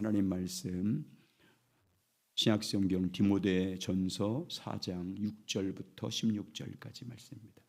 하나님 말씀 신약성경 디모데전서 4장 6절부터 16절까지 말씀입니다.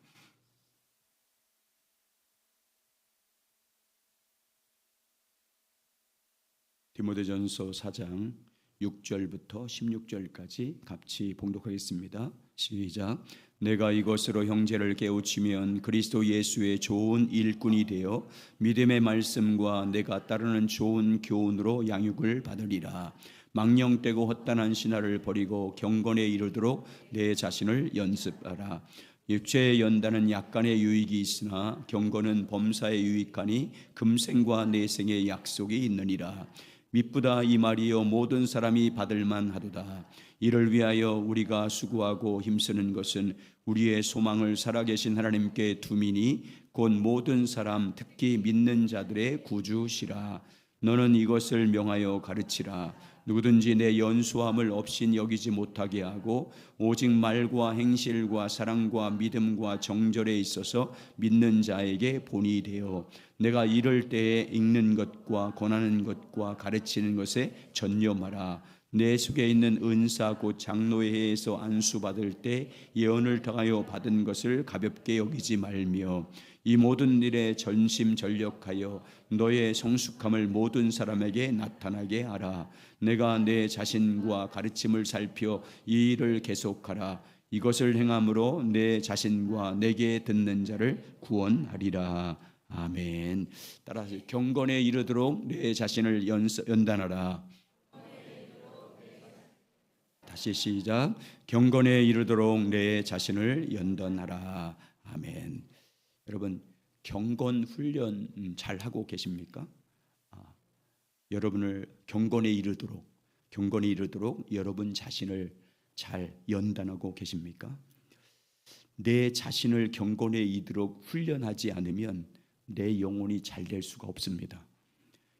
디모데전서 4장 6절부터 16절까지 같이 봉독하겠습니다. 시작. 내가 이것으로 형제를 깨우치면 그리스도 예수의 좋은 일꾼이 되어 믿음의 말씀과 내가 따르는 좋은 교훈으로 양육을 받으리라. 망령되고 헛단한 신화를 버리고 경건에 이르도록 내 자신을 연습하라. 육체의 연단은 약간의 유익이 있으나 경건은 범사에 유익하니 금생과 내생의 약속이 있느니라. 미쁘다 이 말이요 모든 사람이 받을 만하도다. 이를 위하여 우리가 수고하고 힘쓰는 것은 우리의 소망을 살아계신 하나님께 두미니 곧 모든 사람 특히 믿는 자들의 구주시라. 너는 이것을 명하여 가르치라. 누구든지 내 연수함을 없인 여기지 못하게 하고 오직 말과 행실과 사랑과 믿음과 정절에 있어서 믿는 자에게 본이 되어 내가 이럴 때에 읽는 것과 권하는 것과 가르치는 것에 전념하라. 내 속에 있는 은사 곧 장로회에서 안수받을 때 예언을 통하여 받은 것을 가볍게 여기지 말며 이 모든 일에 전심전력하여 너의 성숙함을 모든 사람에게 나타나게 하라. 내가 내 자신과 가르침을 살펴 이 일을 계속하라. 이것을 행함으로 내 자신과 내게 듣는 자를 구원하리라. 아멘. 따라서 경건에 이르도록 내 자신을 연단하라. 다시 시작. 경건에 이르도록 내 자신을 연단하라. 아멘. 여러분 경건 훈련 잘 하고 계십니까? 여러분을 경건에 이르도록 여러분 자신을 잘 연단하고 계십니까? 내 자신을 경건에 이르도록 훈련하지 않으면 내 영혼이 잘 될 수가 없습니다.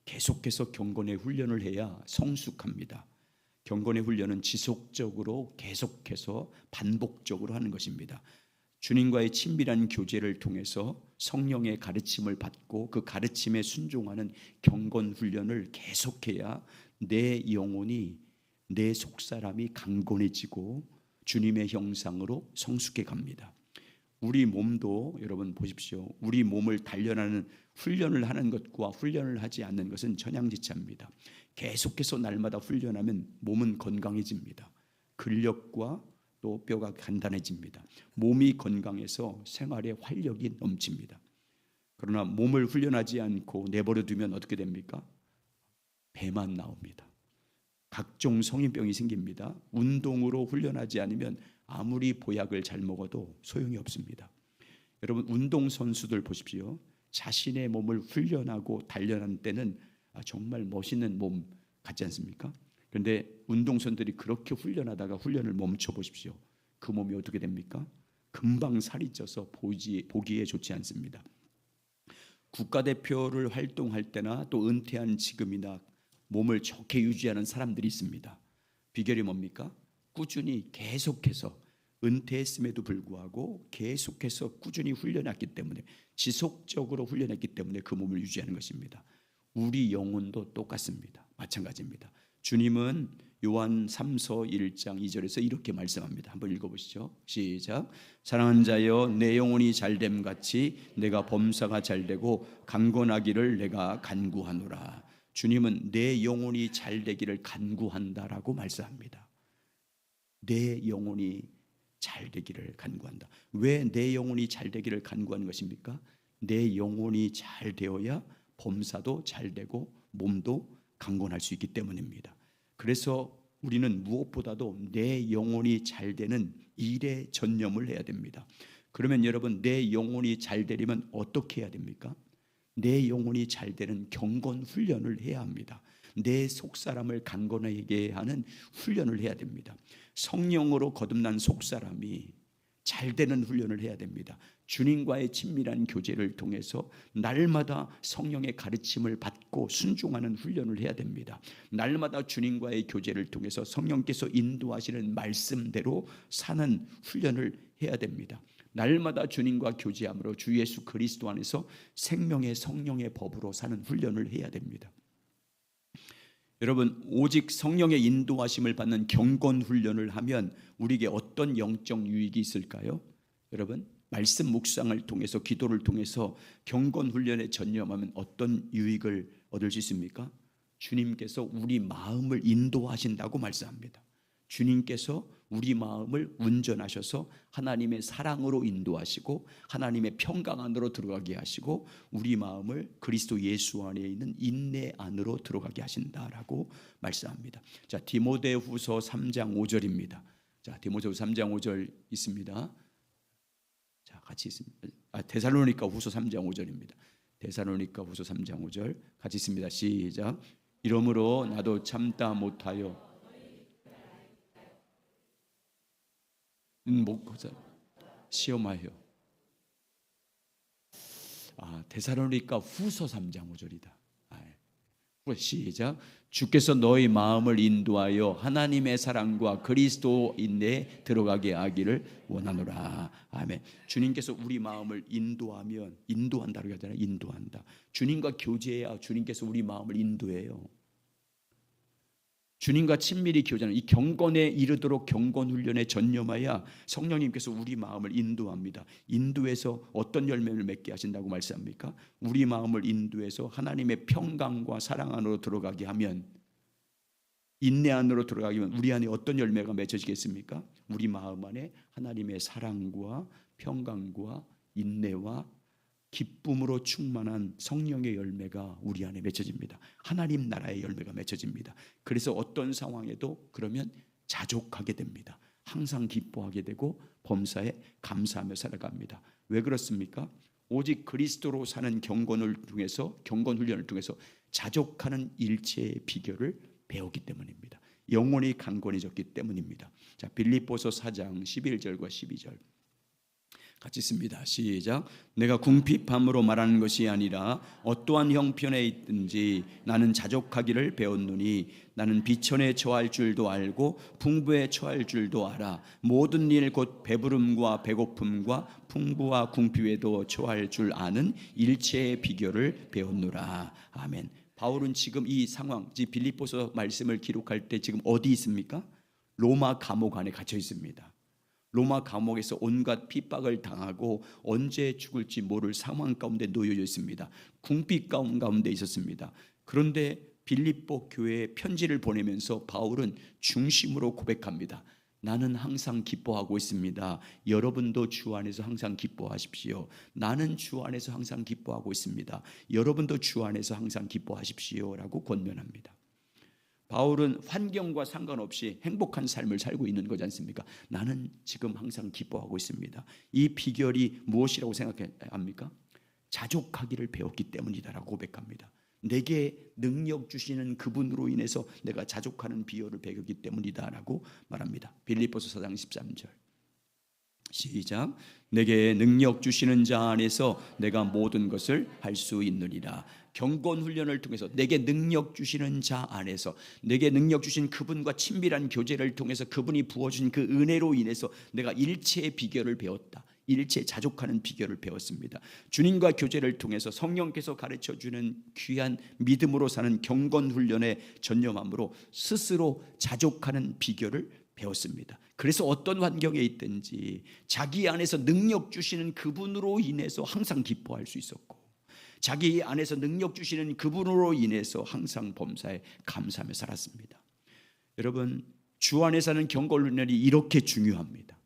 계속해서 경건의 훈련을 해야 성숙합니다. 경건의 훈련은 지속적으로 계속해서 반복적으로 하는 것입니다. 주님과의 친밀한 교제를 통해서 성령의 가르침을 받고 그 가르침에 순종하는 경건 훈련을 계속해야 내 영혼이, 내 속사람이 강건해지고 주님의 형상으로 성숙해 갑니다. 우리 몸도 여러분 보십시오. 우리 몸을 단련하는 훈련을 하는 것과 훈련을 하지 않는 것은 천양지차입니다. 계속해서 날마다 훈련하면 몸은 건강해집니다. 근력과 또 뼈가 단단해집니다. 몸이 건강해서 생활에 활력이 넘칩니다. 그러나 몸을 훈련하지 않고 내버려 두면 어떻게 됩니까? 배만 나옵니다. 각종 성인병이 생깁니다. 운동으로 훈련하지 않으면 아무리 보약을 잘 먹어도 소용이 없습니다. 여러분 운동선수들 보십시오. 자신의 몸을 훈련하고 단련한 때는 정말 멋있는 몸 같지 않습니까? 그런데 운동선수들이 그렇게 훈련하다가 훈련을 멈춰 보십시오. 그 몸이 어떻게 됩니까? 금방 살이 쪄서 보기에 좋지 않습니다. 국가대표를 활동할 때나 또 은퇴한 지금이나 몸을 좋게 유지하는 사람들이 있습니다. 비결이 뭡니까? 꾸준히 계속해서 은퇴했음에도 불구하고 계속해서 꾸준히 훈련했기 때문에 지속적으로 훈련했기 때문에 그 몸을 유지하는 것입니다. 우리 영혼도 똑같습니다. 마찬가지입니다. 주님은 요한 3서 1장 2절에서 이렇게 말씀합니다. 한번 읽어보시죠. 시작. 사랑하는 자여 내 영혼이 잘됨 같이 내가 범사가 잘되고 강건하기를 내가 간구하노라. 주님은 내 영혼이 잘되기를 간구한다라고 말씀합니다. 내 영혼이 잘되기를 간구한다. 왜 내 영혼이 잘되기를 간구하는 것입니까? 내 영혼이 잘되어야 범사도 잘되고 몸도 강건할 수 있기 때문입니다. 그래서 우리는 무엇보다도 내 영혼이 잘되는 일에 전념을 해야 됩니다. 그러면 여러분 내 영혼이 잘되려면 어떻게 해야 됩니까? 내 영혼이 잘되는 경건 훈련을 해야 합니다. 내 속사람을 강건하게 하는 훈련을 해야 됩니다. 성령으로 거듭난 속사람이 잘되는 훈련을 해야 됩니다. 주님과의 친밀한 교제를 통해서 날마다 성령의 가르침을 받고 순종하는 훈련을 해야 됩니다. 날마다 주님과의 교제를 통해서 성령께서 인도하시는 말씀대로 사는 훈련을 해야 됩니다. 날마다 주님과 교제함으로 주 예수 그리스도 안에서 생명의 성령의 법으로 사는 훈련을 해야 됩니다. 여러분, 오직 성령의 인도하심을 받는 경건 훈련을 하면 우리에게 어떤 영적 유익이 있을까요? 여러분, 말씀 묵상을 통해서, 기도를 통해서 경건 훈련에 전념하면 어떤 유익을 얻을 수 있습니까? 주님께서 우리 마음을 인도하신다고 말씀합니다. 주님께서 우리 마음을 운전하셔서 하나님의 사랑으로 인도하시고 하나님의 평강 안으로 들어가게 하시고 우리 마음을 그리스도 예수 안에 있는 인내 안으로 들어가게 하신다라고 말씀합니다. 자, 디모데후서 3장 5절입니다. 자, 디모데후서 3장 5절 있습니다. 자, 같이 있습니다. 데살로니가후서 3장 5절입니다. 데살로니가후서 3장 5절 같이 있습니다. 시작. 이러므로 나도 참다 못하여 시험하여. 데살로니가후서 3장 5절이다. 시작. 주께서 너희 마음을 인도하여 하나님의 사랑과 그리스도 인내에 들어가게 하기를 원하노라. 아멘. 주님께서 우리 마음을 인도하면, 인도한다고 하잖아요. 인도한다. 주님과 교제해야 주님께서 우리 마음을 인도해요. 주님과 친밀히 교제하는 이 경건에 이르도록 경건 훈련에 전념하여 성령님께서 우리 마음을 인도합니다. 인도해서 어떤 열매를 맺게 하신다고 말씀합니까? 우리 마음을 인도해서 하나님의 평강과 사랑 안으로 들어가게 하면, 인내 안으로 들어가게 하면 우리 안에 어떤 열매가 맺어지겠습니까? 우리 마음 안에 하나님의 사랑과 평강과 인내와 기쁨으로 충만한 성령의 열매가 우리 안에 맺혀집니다. 하나님 나라의 열매가 맺혀집니다. 그래서 어떤 상황에도 그러면 자족하게 됩니다. 항상 기뻐하게 되고 범사에 감사하며 살아갑니다. 왜 그렇습니까? 오직 그리스도로 사는 경건 훈련을 통해서 자족하는 일체의 비결을 배우기 때문입니다. 영혼이 강건해졌기 때문입니다. 자, 빌립보서 4장 11절과 12절 같이 씁니다. 시작. 내가 궁핍함으로 말하는 것이 아니라 어떠한 형편에 있든지 나는 자족하기를 배웠노니 나는 비천에 처할 줄도 알고 풍부에 처할 줄도 알아. 모든 일 곧 배부름과 배고픔과 풍부와 궁핍에도 처할 줄 아는 일체의 비결을 배웠노라. 아멘. 바울은 지금 이 상황, 빌립보서 말씀을 기록할 때 지금 어디 있습니까? 로마 감옥 안에 갇혀 있습니다. 로마 감옥에서 온갖 핍박을 당하고 언제 죽을지 모를 상황 가운데 놓여져 있습니다. 궁핍 가운데 있었습니다. 그런데 빌립보 교회에 편지를 보내면서 바울은 중심으로 고백합니다. 나는 항상 기뻐하고 있습니다. 여러분도 주 안에서 항상 기뻐하십시오. 나는 주 안에서 항상 기뻐하고 있습니다. 여러분도 주 안에서 항상 기뻐하십시오 라고 권면합니다. 바울은 환경과 상관없이 행복한 삶을 살고 있는 거지 않습니까? 나는 지금 항상 기뻐하고 있습니다. 이 비결이 무엇이라고 생각합니까? 자족하기를 배웠기 때문이다라고 고백합니다. 내게 능력 주시는 그분으로 인해서 내가 자족하는 비결을 배웠기 때문이다라고 말합니다. 빌립보서 4장 13절 시작. 내게 능력 주시는 자 안에서 내가 모든 것을 할 수 있느니라. 경건 훈련을 통해서 내게 능력 주시는 자 안에서, 내게 능력 주신 그분과 친밀한 교제를 통해서 그분이 부어준 그 은혜로 인해서 내가 일체의 비결을 배웠다. 일체 자족하는 비결을 배웠습니다. 주님과 교제를 통해서 성령께서 가르쳐주는 귀한 믿음으로 사는 경건 훈련에 전념함으로 스스로 자족하는 비결을 배웠습니다. 그래서 어떤 환경에 있든지 자기 안에서 능력 주시는 그분으로 인해서 항상 기뻐할 수 있었고, 자기 안에서 능력 주시는 그분으로 인해서 항상 범사에 감사하며 살았습니다. 여러분, 주 안에 사는 경건 훈련이 이렇게 중요합니다.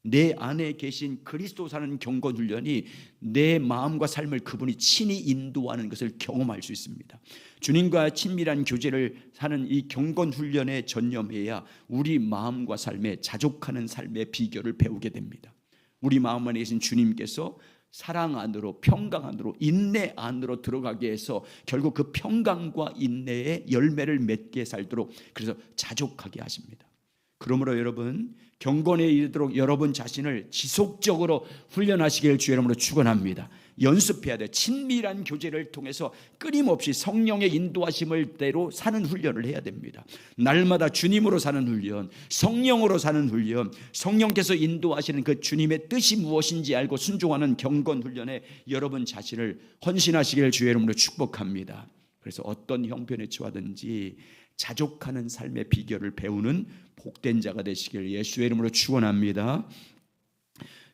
내 안에 계신 그리스도 사는 경건 훈련이 내 마음과 삶을 그분이 친히 인도하는 것을 경험할 수 있습니다. 주님과 친밀한 교제를 하는 이 경건 훈련에 전념해야 우리 마음과 삶에 자족하는 삶의 비결을 배우게 됩니다. 우리 마음 안에 계신 주님께서 사랑 안으로, 평강 안으로, 인내 안으로 들어가게 해서 결국 그 평강과 인내의 열매를 맺게 살도록, 그래서 자족하게 하십니다. 그러므로 여러분, 경건에 이르도록 여러분 자신을 지속적으로 훈련하시길 주의 이름으로 축원합니다. 연습해야 돼요. 친밀한 교제를 통해서 끊임없이 성령의 인도하심을 대로 사는 훈련을 해야 됩니다. 날마다 주님으로 사는 훈련, 성령으로 사는 훈련, 성령께서 인도하시는 그 주님의 뜻이 무엇인지 알고 순종하는 경건 훈련에 여러분 자신을 헌신하시길 주의 이름으로 축복합니다. 그래서 어떤 형편에 처하든지 자족하는 삶의 비결을 배우는 복된 자가 되시길 예수의 이름으로 축원합니다.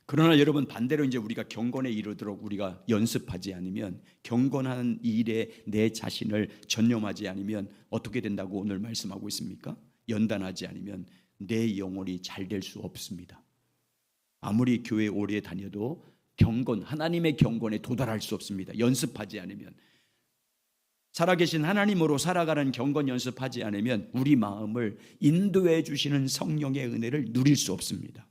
그러나 여러분, 반대로 이제 우리가 경건에 이르도록 우리가 연습하지 않으면, 경건한 일에 내 자신을 전념하지 않으면 어떻게 된다고 오늘 말씀하고 있습니까? 연단하지 않으면 내 영혼이 잘 될 수 없습니다. 아무리 교회 오래 다녀도 경건, 하나님의 경건에 도달할 수 없습니다. 연습하지 않으면, 살아계신 하나님으로 살아가는 경건 연습하지 않으면 우리 마음을 인도해 주시는 성령의 은혜를 누릴 수 없습니다.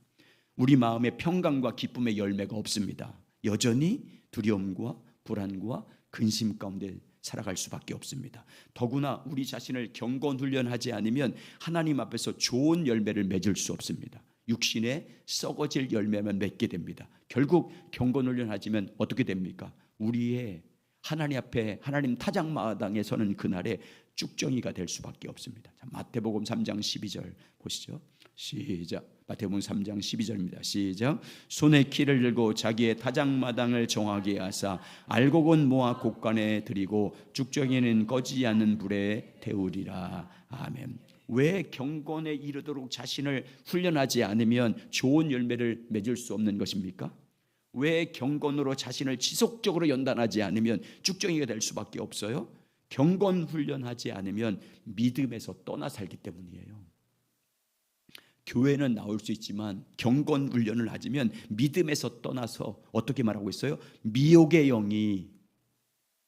우리 마음에 평강과 기쁨의 열매가 없습니다. 여전히 두려움과 불안과 근심 가운데 살아갈 수밖에 없습니다. 더구나 우리 자신을 경건 훈련하지 않으면 하나님 앞에서 좋은 열매를 맺을 수 없습니다. 육신에 썩어질 열매만 맺게 됩니다. 결국 경건 훈련하지면 어떻게 됩니까? 우리의 하나님 앞에, 하나님 타작마당에 서는 그날에 쭉정이가 될 수밖에 없습니다. 자, 마태복음 3장 12절 보시죠. 시작. 마태복음 3장 12절입니다. 시작. 손에 키를 들고 자기의 타작마당을 정하게 하사 알곡은 모아 곡간에 들이고 쭉정이는 꺼지지 않는 불에 태우리라. 아멘. 왜 경건에 이르도록 자신을 훈련하지 않으면 좋은 열매를 맺을 수 없는 것입니까? 왜 경건으로 자신을 지속적으로 연단하지 않으면 쭉정이가 될 수밖에 없어요? 경건 훈련하지 않으면 믿음에서 떠나 살기 때문이에요. 교회는 나올 수 있지만 경건 훈련을 하지면 믿음에서 떠나서 어떻게 말하고 있어요? 미혹의 영이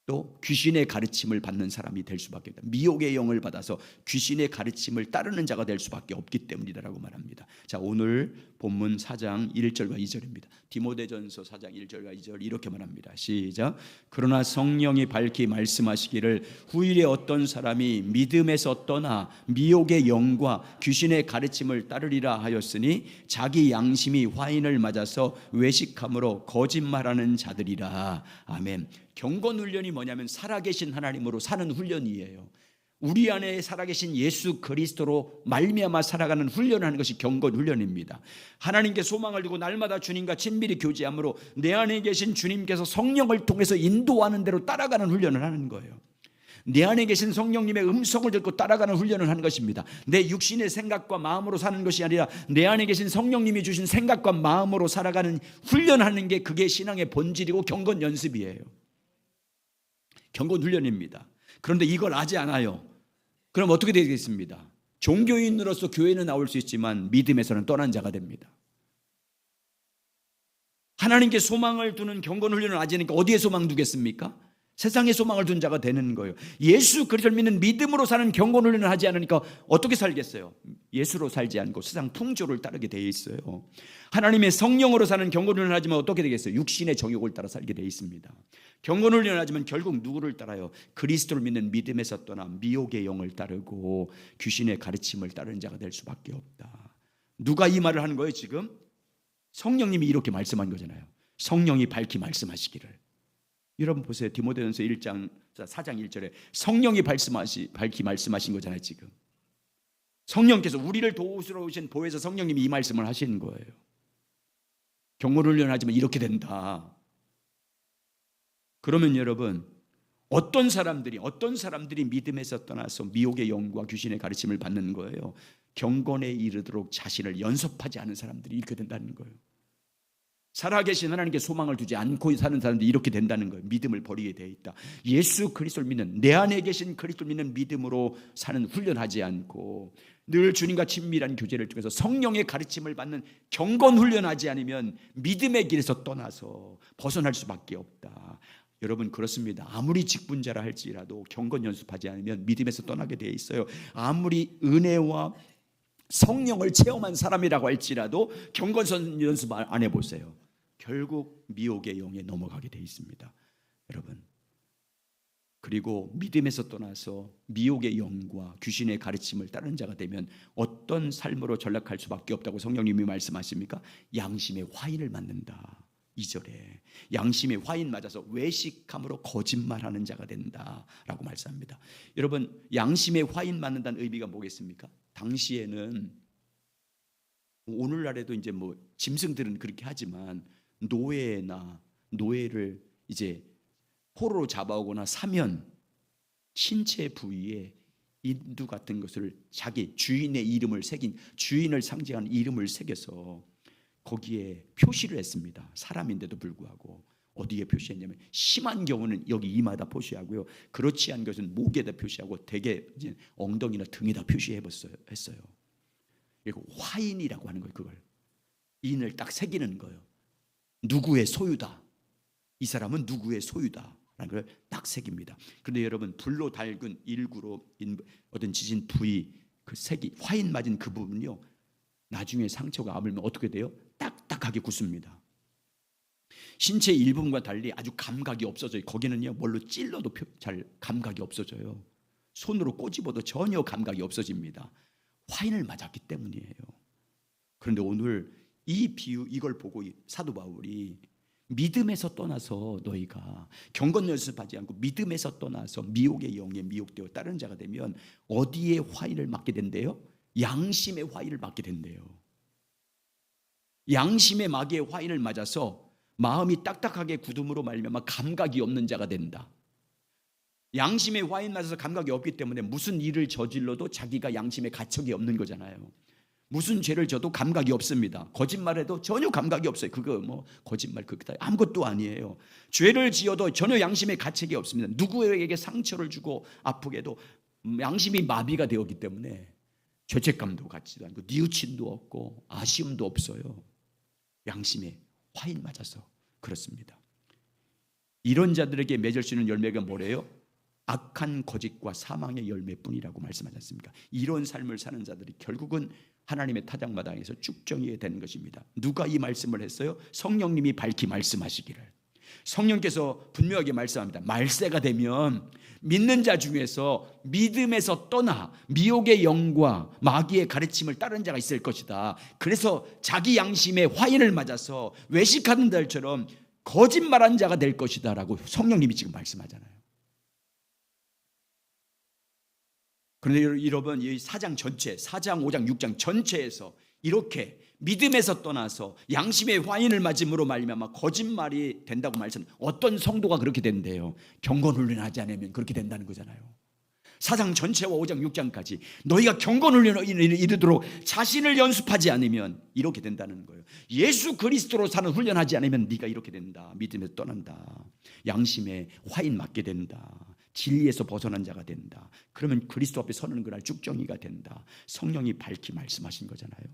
또 귀신의 가르침을 받는 사람이 될 수밖에 없다. 미혹의 영을 받아서 귀신의 가르침을 따르는 자가 될 수밖에 없기 때문이라고 말합니다. 자, 오늘 본문 4장 1절과 2절입니다. 디모데전서 4장 1절과 2절 이렇게 말합니다. 시작. 그러나 성령이 밝히 말씀하시기를 후일에 어떤 사람이 믿음에서 떠나 미혹의 영과 귀신의 가르침을 따르리라 하였으니 자기 양심이 화인을 맞아서 외식함으로 거짓말하는 자들이라. 아멘. 경건 훈련이 뭐냐면 살아계신 하나님으로 사는 훈련이에요. 우리 안에 살아계신 예수 그리스도로 말미암아 살아가는 훈련을 하는 것이 경건 훈련입니다. 하나님께 소망을 두고 날마다 주님과 친밀히 교제함으로 내 안에 계신 주님께서 성령을 통해서 인도하는 대로 따라가는 훈련을 하는 거예요. 내 안에 계신 성령님의 음성을 듣고 따라가는 훈련을 하는 것입니다. 내 육신의 생각과 마음으로 사는 것이 아니라 내 안에 계신 성령님이 주신 생각과 마음으로 살아가는 훈련하는 게 그게 신앙의 본질이고 경건 연습이에요. 경건 훈련입니다. 그런데 이걸 하지 않아요. 그럼 어떻게 되겠습니다? 종교인으로서 교회는 나올 수 있지만 믿음에서는 떠난 자가 됩니다. 하나님께 소망을 두는 경건 훈련을 하지 않으니까 어디에 소망 두겠습니까? 세상에 소망을 둔 자가 되는 거예요. 예수 그리스도를 믿는 믿음으로 사는 경건 훈련을 하지 않으니까 어떻게 살겠어요? 예수로 살지 않고 세상 풍조를 따르게 되어 있어요. 하나님의 성령으로 사는 경건 훈련을 하지만 어떻게 되겠어요? 육신의 정욕을 따라 살게 되어 있습니다. 경건 훈련을 하지만 결국 누구를 따라요? 그리스도를 믿는 믿음에서 떠나 미혹의 영을 따르고 귀신의 가르침을 따르는 자가 될 수밖에 없다. 누가 이 말을 하는 거예요 지금? 성령님이 이렇게 말씀한 거잖아요. 성령이 밝히 말씀하시기를. 여러분 보세요. 디모데전서 4장 1절에 성령이 밝히 말씀하신 거잖아요 지금. 성령께서 우리를 도우시러 오신 보혜사 성령님이 이 말씀을 하시는 거예요. 경건 훈련하지만 이렇게 된다. 그러면 여러분 어떤 사람들이 믿음에서 떠나서 미혹의 영과 귀신의 가르침을 받는 거예요? 경건에 이르도록 자신을 연습하지 않은 사람들이 이렇게 된다는 거예요. 살아계신 하나님께 소망을 두지 않고 사는 사람들이 이렇게 된다는 거예요. 믿음을 버리게 되어 있다. 예수 그리스도를 믿는, 내 안에 계신 그리스도를 믿는 믿음으로 사는 훈련하지 않고 늘 주님과 친밀한 교제를 통해서 성령의 가르침을 받는 경건 훈련하지 않으면 믿음의 길에서 떠나서 벗어날 수밖에 없다. 여러분 그렇습니다. 아무리 직분자라 할지라도 경건 연습하지 않으면 믿음에서 떠나게 되어 있어요. 아무리 은혜와 성령을 체험한 사람이라고 할지라도 경건 연습 안 해보세요. 결국 미혹의 영에 넘어가게 되어 있습니다. 여러분 그리고 믿음에서 떠나서 미혹의 영과 귀신의 가르침을 따르는 자가 되면 어떤 삶으로 전락할 수밖에 없다고 성령님이 말씀하십니까? 양심의 화인을 맞는다. 2절에 양심의 화인 맞아서 외식함으로 거짓말하는 자가 된다라고 말씀합니다. 여러분 양심의 화인 맞는다는 의미가 뭐겠습니까? 당시에는 오늘날에도 이제 뭐 짐승들은 그렇게 하지만 노예를 이제 포로로 잡아오거나 사면 신체 부위에 인두 같은 것을 자기 주인의 이름을 새긴, 주인을 상징하는 이름을 새겨서 거기에 표시를 했습니다. 사람인데도 불구하고. 어디에 표시했냐면 심한 경우는 여기 이마에다 표시하고요, 그렇지 않은 것은 목에다 표시하고 대개 이제 엉덩이나 등에다 표시했어요. 그리고 화인이라고 하는 거예요. 그걸 인을 딱 새기는 거예요. 누구의 소유다, 이 사람은 누구의 소유다 라는 걸 딱 새깁니다. 그런데 여러분, 불로 달군 일구로 어떤 지진 부위, 그 색이 화인 맞은 그 부분은요, 나중에 상처가 아물면 어떻게 돼요? 딱딱하게 굳습니다. 신체 일부분과 달리 아주 감각이 없어져요. 거기는요, 뭘로 찔러도 잘 감각이 없어져요. 손으로 꼬집어도 전혀 감각이 없어집니다. 화인을 맞았기 때문이에요. 그런데 오늘 이 비유, 이걸 보고 사도 바울이 믿음에서 떠나서 너희가 경건 연습하지 않고 믿음에서 떠나서 미혹의 영에 미혹되어 다른 자가 되면 어디에 화인을 맞게 된대요? 양심의 화인을 맞게 된대요. 양심의 마귀의 화인을 맞아서 마음이 딱딱하게 굳음으로 말미암아 감각이 없는 자가 된다. 양심의 화인 맞아서 감각이 없기 때문에 무슨 일을 저질러도 자기가 양심의 가책이 없는 거잖아요. 무슨 죄를 져도 감각이 없습니다. 거짓말해도 전혀 감각이 없어요. 그거 뭐 거짓말 그거 아무것도 아니에요. 죄를 지어도 전혀 양심의 가책이 없습니다. 누구에게 상처를 주고 아프게 해도 양심이 마비가 되었기 때문에 죄책감도 갖지도 않고 뉘우침도 없고 아쉬움도 없어요. 양심에 화인 맞아서 그렇습니다. 이런 자들에게 맺을 수 있는 열매가 뭐래요? 악한 거짓과 사망의 열매뿐이라고 말씀하지 않습니까? 이런 삶을 사는 자들이 결국은 하나님의 타작마당에서 쭉정이게 되는 것입니다. 누가 이 말씀을 했어요? 성령님이 밝히 말씀하시기를. 성령께서 분명하게 말씀합니다. 말세가 되면 믿는 자 중에서 믿음에서 떠나 미혹의 영과 마귀의 가르침을 따른 자가 있을 것이다. 그래서 자기 양심에 화인을 맞아서 외식하는 자들처럼 거짓말한 자가 될 것이다 라고 성령님이 지금 말씀하잖아요. 그런데 여러분, 이 4장 전체, 4장, 5장, 6장 전체에서 이렇게 믿음에서 떠나서 양심의 화인을 맞음으로 말미암아 거짓말이 된다고 말씀. 어떤 성도가 그렇게 된대요? 경건훈련하지 않으면 그렇게 된다는 거잖아요. 4장 전체와 5장, 6장까지 너희가 경건훈련을 이르도록 자신을 연습하지 않으면 이렇게 된다는 거예요. 예수 그리스도로 사는 훈련하지 않으면 네가 이렇게 된다. 믿음에서 떠난다. 양심의 화인 맞게 된다. 진리에서 벗어난 자가 된다. 그러면 그리스도 앞에 서는 그날 쭉정이가 된다. 성령이 밝히 말씀하신 거잖아요.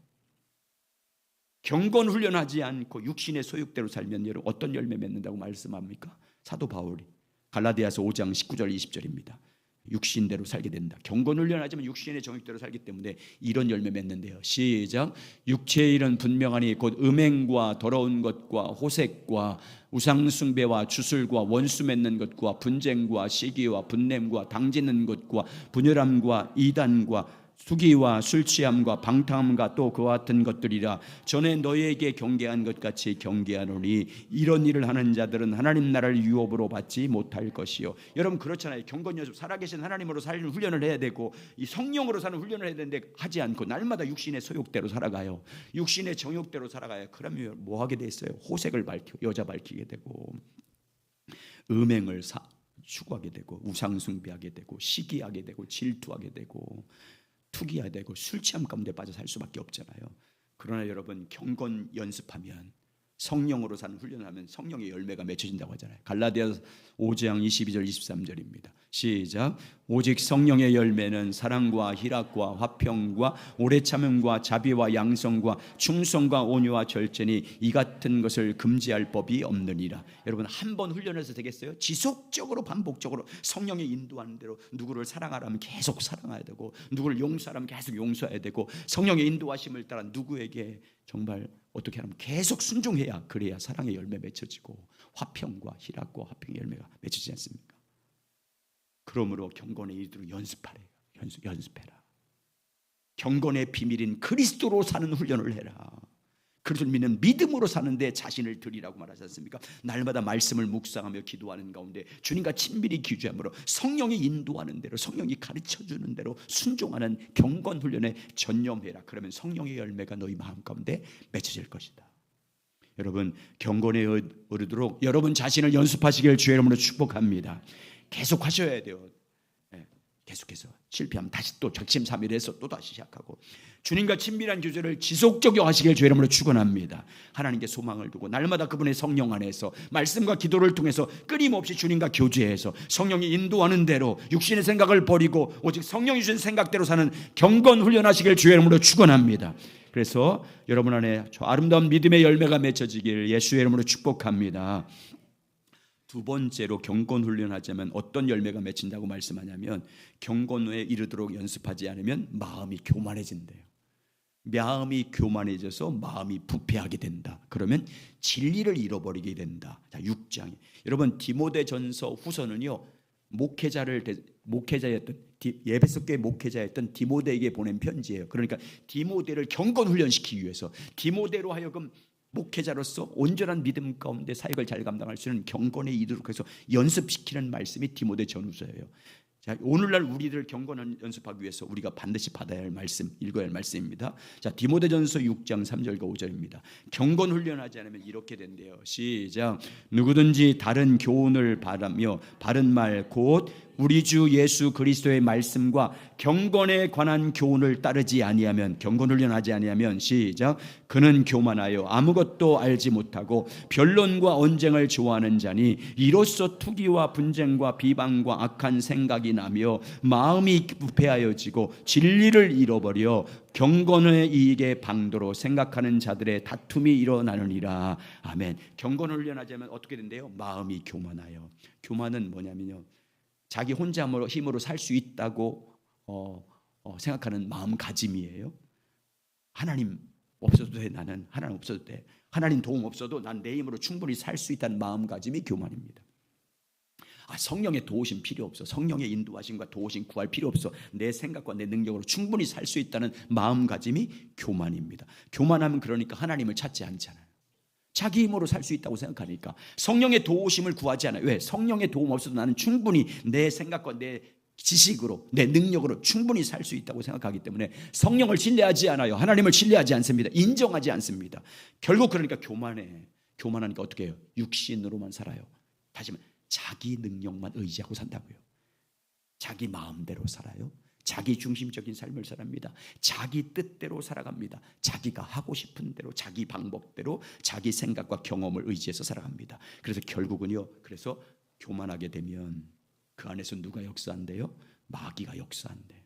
경건 훈련하지 않고 육신의 소욕대로 살면 여러분 어떤 열매 맺는다고 말씀합니까? 사도 바울이 갈라디아서 5장 19절 20절입니다. 육신대로 살게 된다. 경건 훈련하지만 육신의 정욕대로 살기 때문에 이런 열매 맺는데요. 시작. 육체의 일은 분명하니 곧 음행과 더러운 것과 호색과 우상숭배와 주술과 원수 맺는 것과 분쟁과 시기와 분냄과 당지는 것과 분열함과 이단과 수기와 술취함과 방탕함과 또 그와 같은 것들이라. 전에 너희에게 경계한 것 같이 경계하노니 이런 일을 하는 자들은 하나님 나라를 유업으로 받지 못할 것이요. 여러분 그렇잖아요. 경건 연습, 살아계신 하나님으로 사는 훈련을 해야 되고 이 성령으로 사는 훈련을 해야 되는데 하지 않고 날마다 육신의 소욕대로 살아가요. 육신의 정욕대로 살아가요. 그러면 뭐 하게 돼 있어요? 호색을 밝히고 여자 밝히게 되고 음행을 추구하게 되고 우상숭배하게 되고 시기하게 되고 질투하게 되고 투기해야 되고 술 취함 가운데 빠져 살 수밖에 없잖아요. 그러나 여러분 경건 연습하면 성령으로 사는 훈련을 하면 성령의 열매가 맺혀진다고 하잖아요. 갈라디아서 5장 22절 23절입니다. 시작. 오직 성령의 열매는 사랑과 희락과 화평과 오래 참음과 자비와 양성과 충성과 온유와 절제니 이 같은 것을 금지할 법이 없느니라. 여러분 한 번 훈련해서 되겠어요? 지속적으로 반복적으로 성령의 인도하는 대로 누구를 사랑하라면 계속 사랑해야 되고 누구를 용서하라면 계속 용서해야 되고 성령의 인도하심을 따라 누구에게 정말 어떻게 하면 계속 순종해야 그래야 사랑의 열매 맺혀지고 화평과 희락과 화평의 열매가 맺혀지지 않습니까? 그러므로 경건에 이르도록 연습하래요. 연습해라. 경건의 비밀인 그리스도로 사는 훈련을 해라. 그리스도를 믿는 믿음으로 사는데 자신을 드리라고 말하지 않습니까? 날마다 말씀을 묵상하며 기도하는 가운데 주님과 친밀히 기도함으로 성령이 인도하는 대로 성령이 가르쳐주는 대로 순종하는 경건 훈련에 전념해라. 그러면 성령의 열매가 너희 마음 가운데 맺혀질 것이다. 여러분 경건에 이르도록 여러분 자신을 연습하시길 주의 이름으로 축복합니다. 계속 하셔야 돼요. 계속해서 실패하면 다시 또 작심삼일해서 또 다시 시작하고, 주님과 친밀한 교제를 지속적으로 하시길 주의 이름으로 축원합니다. 하나님께 소망을 두고 날마다 그분의 성령 안에서 말씀과 기도를 통해서 끊임없이 주님과 교제해서 성령이 인도하는 대로 육신의 생각을 버리고 오직 성령이 주신 생각대로 사는 경건 훈련하시길 주의 이름으로 축원합니다. 그래서 여러분 안에 저 아름다운 믿음의 열매가 맺혀지길 예수의 이름으로 축복합니다. 두 번째로 경건 훈련하자면 어떤 열매가 맺힌다고 말씀하냐면, 경건에 이르도록 연습하지 않으면 마음이 교만해진대요. 마음이 교만해져서 마음이 부패하게 된다. 그러면 진리를 잃어버리게 된다. 자, 6장에 여러분 디모데전서 후서는요, 목회자였던 에베소 교회 목회자였던 디모데에게 보낸 편지예요. 그러니까 디모데를 경건 훈련시키기 위해서, 디모데로 하여금 목회자로서 온전한 믿음 가운데 사역을 잘 감당할 수 있는 경건에 이르도록 해서 연습시키는 말씀이 디모데 전후서예요. 자, 오늘날 우리들 경건 연습하기 위해서 우리가 반드시 받아야 할 말씀, 읽어야 할 말씀입니다. 자, 디모데전서 6장 3절과 5절입니다. 경건 훈련하지 않으면 이렇게 된대요. 시작. 누구든지 다른 교훈을 바라며 바른 말 곧 우리 주 예수 그리스도의 말씀과 경건에 관한 교훈을 따르지 아니하면, 경건 훈련하지 아니하면, 시작. 그는 교만하여 아무것도 알지 못하고 변론과 언쟁을 좋아하는 자니 이로써 투기와 분쟁과 비방과 악한 생각이 나며 마음이 부패하여지고 진리를 잃어버려 경건의 이익에 방도로 생각하는 자들의 다툼이 일어나느니라. 아멘. 경건 훈련하자면 어떻게 된대요? 마음이 교만하여. 교만은 뭐냐면요, 자기 혼자 힘으로 살 수 있다고 생각하는 마음가짐이에요. 하나님 없어도 돼, 나는 하나님 없어도 돼, 하나님 도움 없어도 난 내 힘으로 충분히 살 수 있다는 마음가짐이 교만입니다. 성령의 도우심 필요 없어, 성령의 인도하심과 도우심 구할 필요 없어, 내 생각과 내 능력으로 충분히 살 수 있다는 마음가짐이 교만입니다. 교만하면 그러니까 하나님을 찾지 않잖아요. 자기 힘으로 살 수 있다고 생각하니까 성령의 도우심을 구하지 않아요. 왜? 성령의 도움 없어도 나는 충분히 내 생각과 내 지식으로, 내 능력으로 충분히 살 수 있다고 생각하기 때문에 성령을 신뢰하지 않아요. 하나님을 신뢰하지 않습니다. 인정하지 않습니다. 결국 그러니까 교만하니까 어떻게 해요? 육신으로만 살아요. 다시 말해 자기 능력만 의지하고 산다고요. 자기 마음대로 살아요. 자기 중심적인 삶을 살합니다. 자기 뜻대로 살아갑니다. 자기가 하고 싶은 대로, 자기 방법대로, 자기 생각과 경험을 의지해서 살아갑니다. 그래서 결국은요, 그래서 교만하게 되면 그 안에서 누가 역사한대요? 마귀가 역사한대요.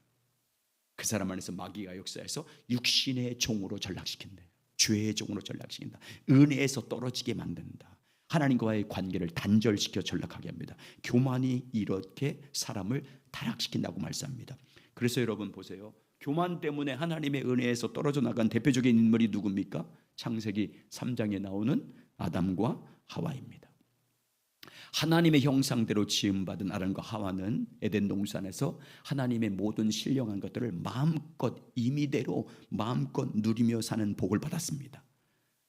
그 사람 안에서 마귀가 역사해서 육신의 종으로 전락시킨대요. 죄의 종으로 전락시킨다. 은혜에서 떨어지게 만든다. 하나님과의 관계를 단절시켜 전락하게 합니다. 교만이 이렇게 사람을 타락시킨다고 말씀합니다. 그래서 여러분 보세요. 교만 때문에 하나님의 은혜에서 떨어져 나간 대표적인 인물이 누굽니까? 창세기 3장에 나오는 아담과 하와입니다. 하나님의 형상대로 지음받은 아담과 하와는 에덴 동산에서 하나님의 모든 신령한 것들을 마음껏 임의대로 마음껏 누리며 사는 복을 받았습니다.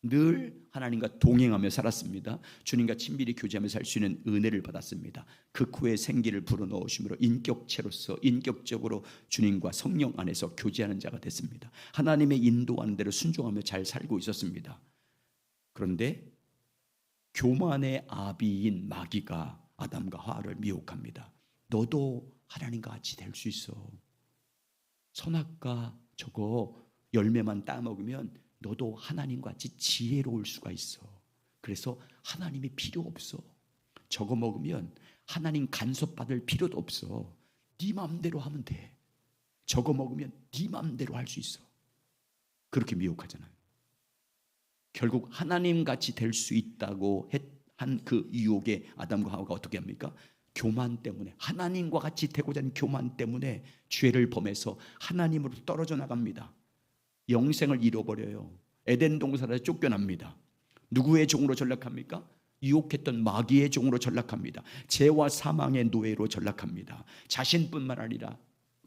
늘 하나님과 동행하며 살았습니다. 주님과 친밀히 교제하며 살 수 있는 은혜를 받았습니다. 그 후에 생기를 불어넣으심으로 인격체로서 인격적으로 주님과 성령 안에서 교제하는 자가 됐습니다. 하나님의 인도하는 대로 순종하며 잘 살고 있었습니다. 그런데 교만의 아비인 마귀가 아담과 하와를 미혹합니다. 너도 하나님과 같이 될 수 있어. 선악과 저거 열매만 따먹으면 너도 하나님과 같이 지혜로울 수가 있어. 그래서 하나님이 필요 없어. 저거 먹으면 하나님 간섭받을 필요도 없어. 네 마음대로 하면 돼. 저거 먹으면 네 마음대로 할 수 있어. 그렇게 미혹하잖아요. 결국 하나님같이 될 수 있다고 한 그 유혹에 아담과 하와가 어떻게 합니까? 교만 때문에, 하나님과 같이 되고자 하는 교만 때문에 죄를 범해서 하나님으로 떨어져 나갑니다. 영생을 잃어버려요. 에덴 동산에서 쫓겨납니다. 누구의 종으로 전락합니까? 유혹했던 마귀의 종으로 전락합니다. 죄와 사망의 노예로 전락합니다. 자신뿐만 아니라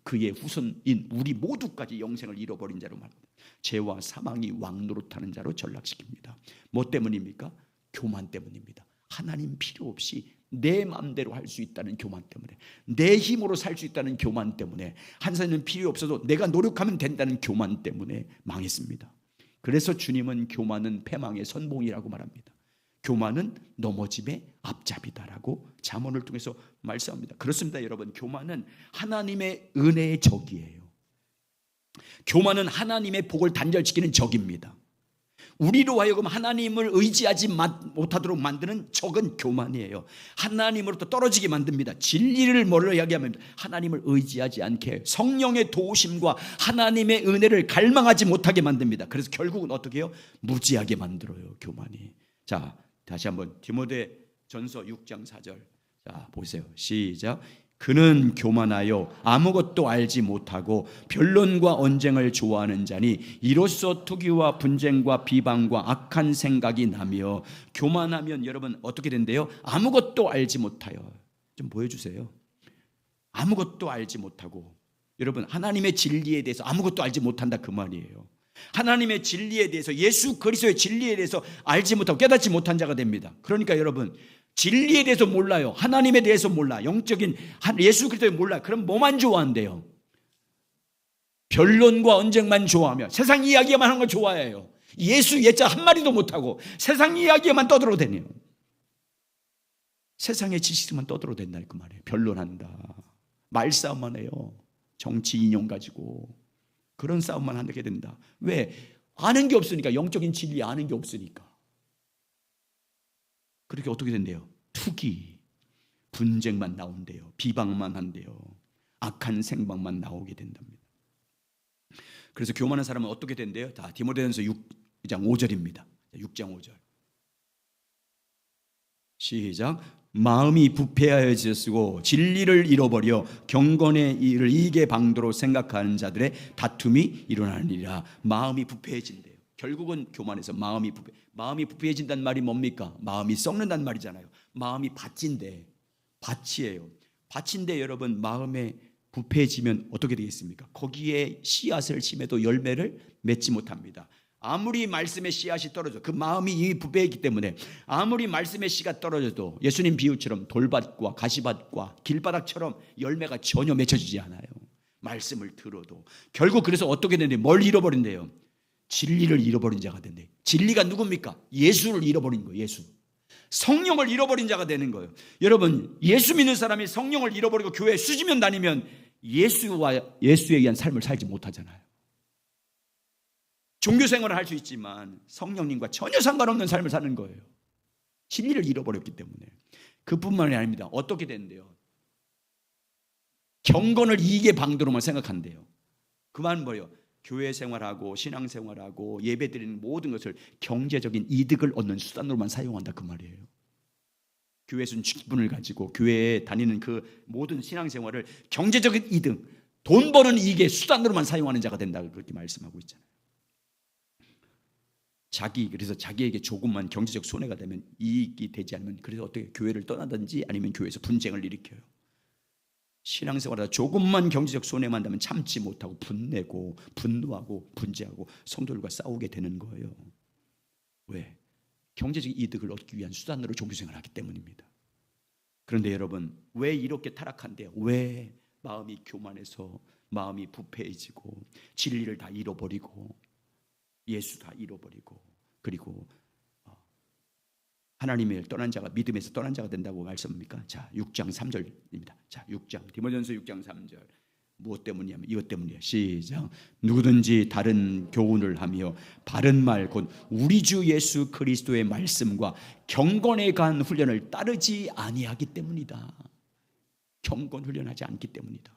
그의 후손인 우리 모두까지 영생을 잃어버린 자로 말합니다. 죄와 사망이 왕노릇하는 자로 전락시킵니다. 뭐 때문입니까? 교만 때문입니다. 하나님 필요 없이 내 마음대로 할 수 있다는 교만 때문에, 내 힘으로 살 수 있다는 교만 때문에, 하나님은 필요 없어도 내가 노력하면 된다는 교만 때문에 망했습니다. 그래서 주님은 교만은 패망의 선봉이라고 말합니다. 교만은 넘어짐의 앞잡이다라고 잠언을 통해서 말씀합니다. 그렇습니다, 여러분. 교만은 하나님의 은혜의 적이에요. 교만은 하나님의 복을 단절시키는 적입니다. 우리로 하여금 하나님을 의지하지 못하도록 만드는 적은 교만이에요. 하나님으로부터 떨어지게 만듭니다. 진리를 뭐를 이야기하면 하나님을 의지하지 않게, 성령의 도우심과 하나님의 은혜를 갈망하지 못하게 만듭니다. 그래서 결국은 어떻게 해요? 무지하게 만들어요, 교만이. 자, 다시 한번 디모데전서 6장 4절. 자, 보세요. 시작. 그는 교만하여 아무것도 알지 못하고 변론과 언쟁을 좋아하는 자니 이로써 투기와 분쟁과 비방과 악한 생각이 나며, 교만하면 여러분 어떻게 된대요? 아무것도 알지 못하여. 좀 보여주세요. 아무것도 알지 못하고. 여러분, 하나님의 진리에 대해서 아무것도 알지 못한다 그 말이에요. 하나님의 진리에 대해서, 예수 그리스도의 진리에 대해서 알지 못하고 깨닫지 못한 자가 됩니다. 그러니까 여러분, 진리에 대해서 몰라요. 하나님에 대해서 몰라. 영적인 예수 그리스도에 몰라. 그럼 뭐만 좋아한대요? 변론과 언쟁만 좋아하며 세상 이야기만 하는 거 좋아해요. 예수 예자 한 마리도 못하고 세상 이야기에만 떠들어대네요. 세상의 지식만 떠들어댄다 그 말이에요. 변론한다, 말싸움만 해요. 정치 인용 가지고 그런 싸움만 하게 된다. 왜? 아는 게 없으니까. 영적인 진리 아는 게 없으니까. 그렇게 어떻게 된대요? 투기, 분쟁만 나온대요. 비방만 한대요. 악한 생각만 나오게 된답니다. 그래서 교만한 사람은 어떻게 된대요? 다 디모데전서 6장 5절입니다. 6장 5절. 시작. 마음이 부패하여지고 진리를 잃어버려 경건의 일을 이익의 방도로 생각하는 자들의 다툼이 일어나느니라. 마음이 부패해진대요. 결국은 교만해서 마음이 부패해진다는 말이 뭡니까? 마음이 썩는다는 말이잖아요. 마음이 밭인데, 밭이에요. 밭인데 여러분, 마음에 부패해지면 어떻게 되겠습니까? 거기에 씨앗을 심어도 열매를 맺지 못합니다. 아무리 말씀의 씨앗이 떨어져, 그 마음이 이미 부패했기 때문에 아무리 말씀의 씨가 떨어져도 예수님 비유처럼 돌밭과 가시밭과 길바닥처럼 열매가 전혀 맺혀지지 않아요. 말씀을 들어도. 결국 그래서 어떻게 되는데, 뭘 잃어버린대요? 진리를 잃어버린 자가 된대. 진리가 누굽니까? 예수를 잃어버린 거예요. 예수. 성령을 잃어버린 자가 되는 거예요. 여러분, 예수 믿는 사람이 성령을 잃어버리고 교회에 수지면 다니면 예수에 의한 삶을 살지 못하잖아요. 종교 생활을 할 수 있지만 성령님과 전혀 상관없는 삶을 사는 거예요. 진리를 잃어버렸기 때문에. 그뿐만이 아닙니다. 어떻게 된대요? 경건을 이익의 방도로만 생각한대요. 그 말은 뭐예요? 교회 생활하고 신앙생활하고 예배드리는 모든 것을 경제적인 이득을 얻는 수단으로만 사용한다 그 말이에요. 교회에서는 직분을 가지고 교회에 다니는 그 모든 신앙생활을 경제적인 이득, 돈 버는 이익의 수단으로만 사용하는 자가 된다, 그렇게 말씀하고 있잖아요. 그래서 자기에게 조금만 경제적 손해가 되면, 이익이 되지 않으면, 그래서 어떻게 교회를 떠나든지 아니면 교회에서 분쟁을 일으켜요. 신앙생활하다 조금만 경제적 손해만 나면 참지 못하고 분내고 분노하고 분쟁하고 성도들과 싸우게 되는 거예요. 왜? 경제적 이득을 얻기 위한 수단으로 종교생활을 하기 때문입니다. 그런데 여러분, 왜 이렇게 타락한대요? 왜 마음이 교만해서 마음이 부패해지고 진리를 다 잃어버리고 예수 다 잃어버리고, 그리고 하나님을 떠난 자가, 믿음에서 떠난 자가 된다고 말씀합니까? 자, 6장 3절입니다. 자, 6장 디모데전서 6장 3절. 무엇 때문이냐면 이것 때문이에요. 시작. 누구든지 다른 교훈을 하며 바른 말, 곧 우리 주 예수 그리스도의 말씀과 경건에 관한 훈련을 따르지 아니하기 때문이다. 경건 훈련하지 않기 때문이다.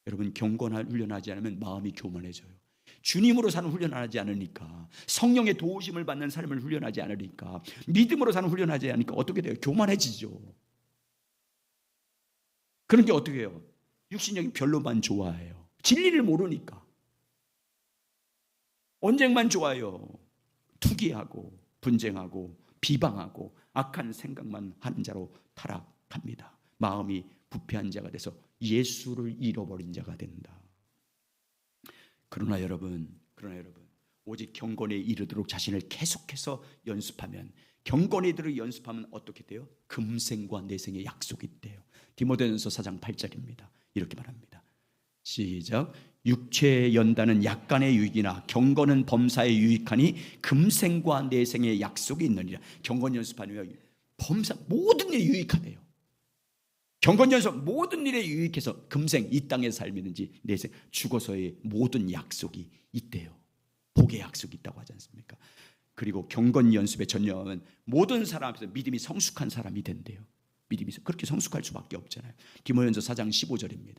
여러분, 경건할 훈련하지 않으면 마음이 교만해져요. 주님으로 사는 훈련을 하지 않으니까, 성령의 도우심을 받는 삶을 훈련하지 않으니까, 믿음으로 사는 훈련하지 않으니까 어떻게 돼요? 교만해지죠. 그런 게 어떻게 해요? 육신적인 변로만 좋아해요. 진리를 모르니까. 언쟁만 좋아해요. 투기하고 분쟁하고 비방하고 악한 생각만 하는 자로 타락합니다. 마음이 부패한 자가 돼서 예수를 잃어버린 자가 된다. 그러나 여러분, 오직 경건에 이르도록 자신을 계속해서 연습하면, 경건에 이르도록 연습하면 어떻게 돼요? 금생과 내생의 약속이 있대요. 디모데전서 4장 8절입니다. 이렇게 말합니다. 시작. 육체에 연다는 약간의 유익이나 경건은 범사에 유익하니 금생과 내생의 약속이 있느니라. 경건 연습하면 범사 모든 일에 유익하대요. 경건 연습 모든 일에 유익해서 금생 이 땅에 살면든지 내생 죽어서의 모든 약속이 있대요. 복의 약속이 있다고 하지 않습니까? 그리고 경건 연습에 전념하면 모든 사람 앞에서 믿음이 성숙한 사람이 된대요. 믿음이 그렇게 성숙할 수밖에 없잖아요. 디모데전서 4장 15절입니다.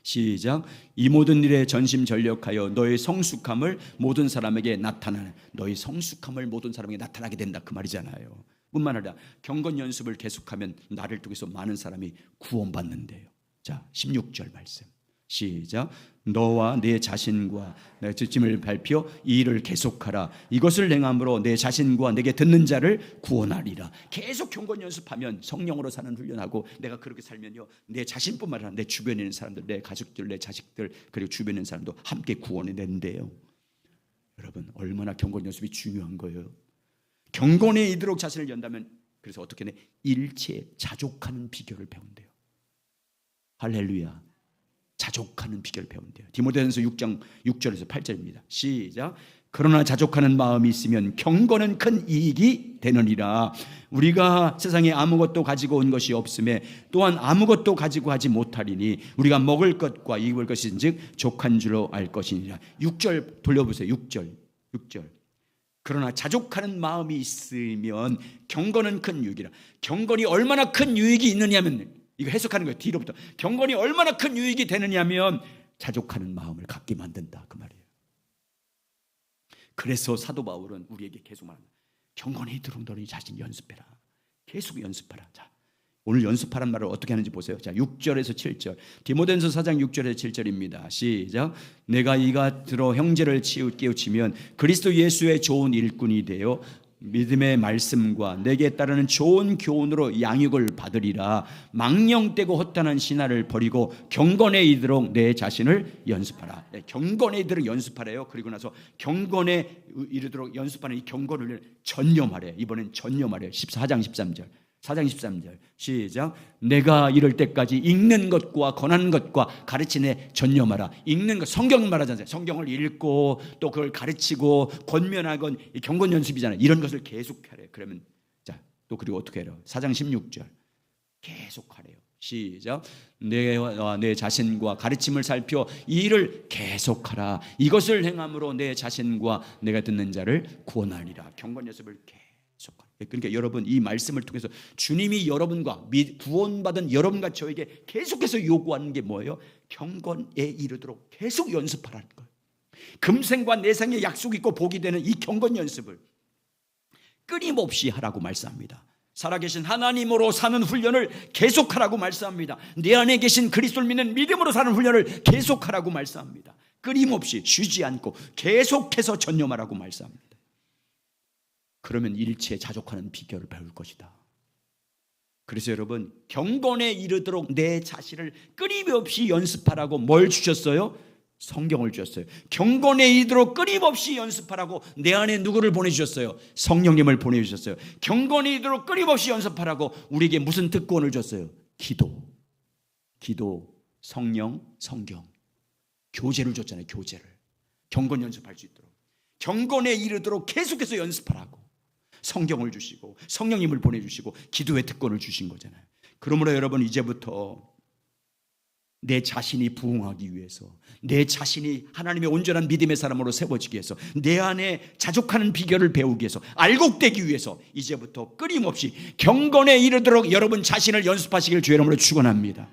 시작. 이 모든 일에 전심전력하여 너의 성숙함을 모든 사람에게 나타나는, 너의 성숙함을 모든 사람에게 나타나게 된다 그 말이잖아요. 뿐만 아니라 경건 연습을 계속하면 나를 통해서 많은 사람이 구원받는데요. 자, 16절 말씀 시작. 너와 내 자신과 내 지침을 발표 이 일을 계속하라. 이것을 행함으로 내 자신과 내게 듣는 자를 구원하리라. 계속 경건 연습하면 성령으로 사는 훈련하고 내가 그렇게 살면요 내 자신뿐만 아니라 내 주변에 있는 사람들, 내 가족들, 내 자식들 그리고 주변에 있는 사람도 함께 구원해 낸대요. 여러분 얼마나 경건 연습이 중요한 거예요. 경건에 이르도록 자신을 연다면 그래서 어떻게 내 일체에 자족하는 비결을 배운대요. 할렐루야. 자족하는 비결을 배운대요. 디모데전서 6장 6절에서 8절입니다. 시작. 그러나 자족하는 마음이 있으면 경건은 큰 이익이 되느니라. 우리가 세상에 아무것도 가지고 온 것이 없음에 또한 아무것도 가지고 하지 못하리니 우리가 먹을 것과 입을 것인즉 족한 줄로 알 것이니라. 6절 돌려보세요. 6절. 그러나 자족하는 마음이 있으면 경건은 큰 유익이라. 경건이 얼마나 큰 유익이 있느냐면 이거 해석하는 거예요. 뒤로부터 경건이 얼마나 큰 유익이 되느냐면 자족하는 마음을 갖게 만든다 그 말이에요. 그래서 사도 바울은 우리에게 계속 말합니다. 경건에 이르도록 너희 자신 연습해라. 계속 연습하라. 자, 오늘 연습하란 말을 어떻게 하는지 보세요. 자, 6절에서 7절. 디모데전서 4장 6절에서 7절입니다. 시작. 내가 이가 들어 형제를 깨우치면 그리스도 예수의 좋은 일꾼이 되어 믿음의 말씀과 내게 따르는 좋은 교훈으로 양육을 받으리라. 망령되고 헛단한 신화를 버리고 경건에 이르도록 내 자신을 연습하라. 경건에 이르도록 연습하래요. 그리고 나서 경건에 이르도록 연습하는 이 경건을 전념하래. 이번엔 전념하래. 4장 13절. 4장 13절 시작. 내가 이럴 때까지 읽는 것과 권하는 것과 가르치네 전념하라. 읽는 것 성경 말하잖아요. 성경을 읽고 또 그걸 가르치고 권면하건 경건 연습이잖아요. 이런 것을 계속하래. 그러면 자, 또 그리고 어떻게 해요? 4장 16절 계속하래요. 시작. 내와 내 자신과 가르침을 살펴 이 일을 계속하라. 이것을 행함으로 내 자신과 내가 듣는 자를 구원하리라. 경건 연습을 그러니까 여러분 이 말씀을 통해서 주님이 여러분과 구원받은 여러분과 저에게 계속해서 요구하는 게 뭐예요? 경건에 이르도록 계속 연습하라는 거예요. 금생과 내생의 약속이 있고 복이 되는 이 경건 연습을 끊임없이 하라고 말씀합니다. 살아계신 하나님으로 사는 훈련을 계속하라고 말씀합니다. 내 안에 계신 그리스도를 믿는 믿음으로 사는 훈련을 계속하라고 말씀합니다. 끊임없이 쉬지 않고 계속해서 전념하라고 말씀합니다. 그러면 일체에 자족하는 비결을 배울 것이다. 그래서 여러분 경건에 이르도록 내 자신을 끊임없이 연습하라고 뭘 주셨어요? 성경을 주셨어요. 경건에 이르도록 끊임없이 연습하라고 내 안에 누구를 보내주셨어요? 성령님을 보내주셨어요. 경건에 이르도록 끊임없이 연습하라고 우리에게 무슨 특권을 줬어요? 기도, 성령, 성경 교제를 줬잖아요. 교제를 경건 연습할 수 있도록 경건에 이르도록 계속해서 연습하라고 성경을 주시고 성령님을 보내주시고 기도의 특권을 주신 거잖아요. 그러므로 여러분 이제부터 내 자신이 부흥하기 위해서 내 자신이 하나님의 온전한 믿음의 사람으로 세워지기 위해서 내 안에 자족하는 비결을 배우기 위해서 알곡되기 위해서 이제부터 끊임없이 경건에 이르도록 여러분 자신을 연습하시길 주의 이름으로 축원합니다.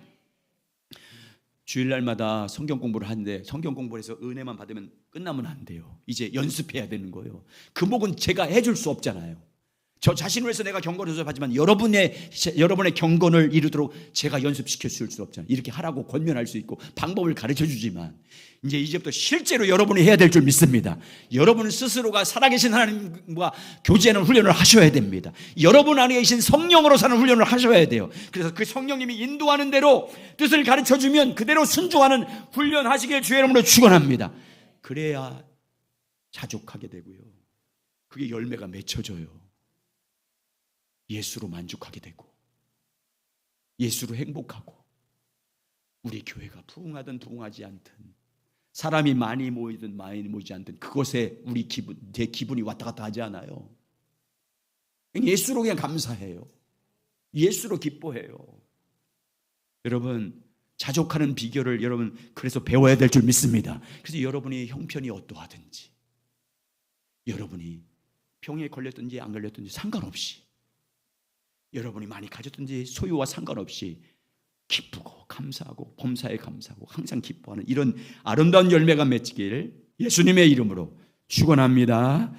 주일날마다 성경 공부를 하는데 성경 공부를 해서 은혜만 받으면 끝나면 안 돼요. 이제 연습해야 되는 거예요. 그 목은 제가 해줄 수 없잖아요. 저 자신을 위해서 내가 경건을 연습하지만 여러분의 경건을 이루도록 제가 연습시켜 줄 수 없잖아요. 이렇게 하라고 권면할 수 있고 방법을 가르쳐 주지만 이제부터 실제로 여러분이 해야 될 줄 믿습니다. 여러분 스스로가 살아계신 하나님과 교제하는 훈련을 하셔야 됩니다. 여러분 안에 계신 성령으로 사는 훈련을 하셔야 돼요. 그래서 그 성령님이 인도하는 대로 뜻을 가르쳐 주면 그대로 순종하는 훈련하시길 주의 이름으로 축원합니다. 그래야 자족하게 되고요. 그게 열매가 맺혀져요. 예수로 만족하게 되고 예수로 행복하고 우리 교회가 부흥하든 부흥하지 않든, 사람이 많이 모이든 많이 모이지 않든 그것에 우리 기분, 내 기분이 왔다 갔다 하지 않아요. 예수로 그냥 감사해요. 예수로 기뻐해요. 여러분, 자족하는 비결을 여러분 그래서 배워야 될 줄 믿습니다. 그래서 여러분이 형편이 어떠하든지, 여러분이 병에 걸렸든지 안 걸렸든지 상관없이, 여러분이 많이 가졌든지 소유와 상관없이 기쁘고 감사하고 범사에 감사하고 항상 기뻐하는 이런 아름다운 열매가 맺히길 예수님의 이름으로 축원합니다.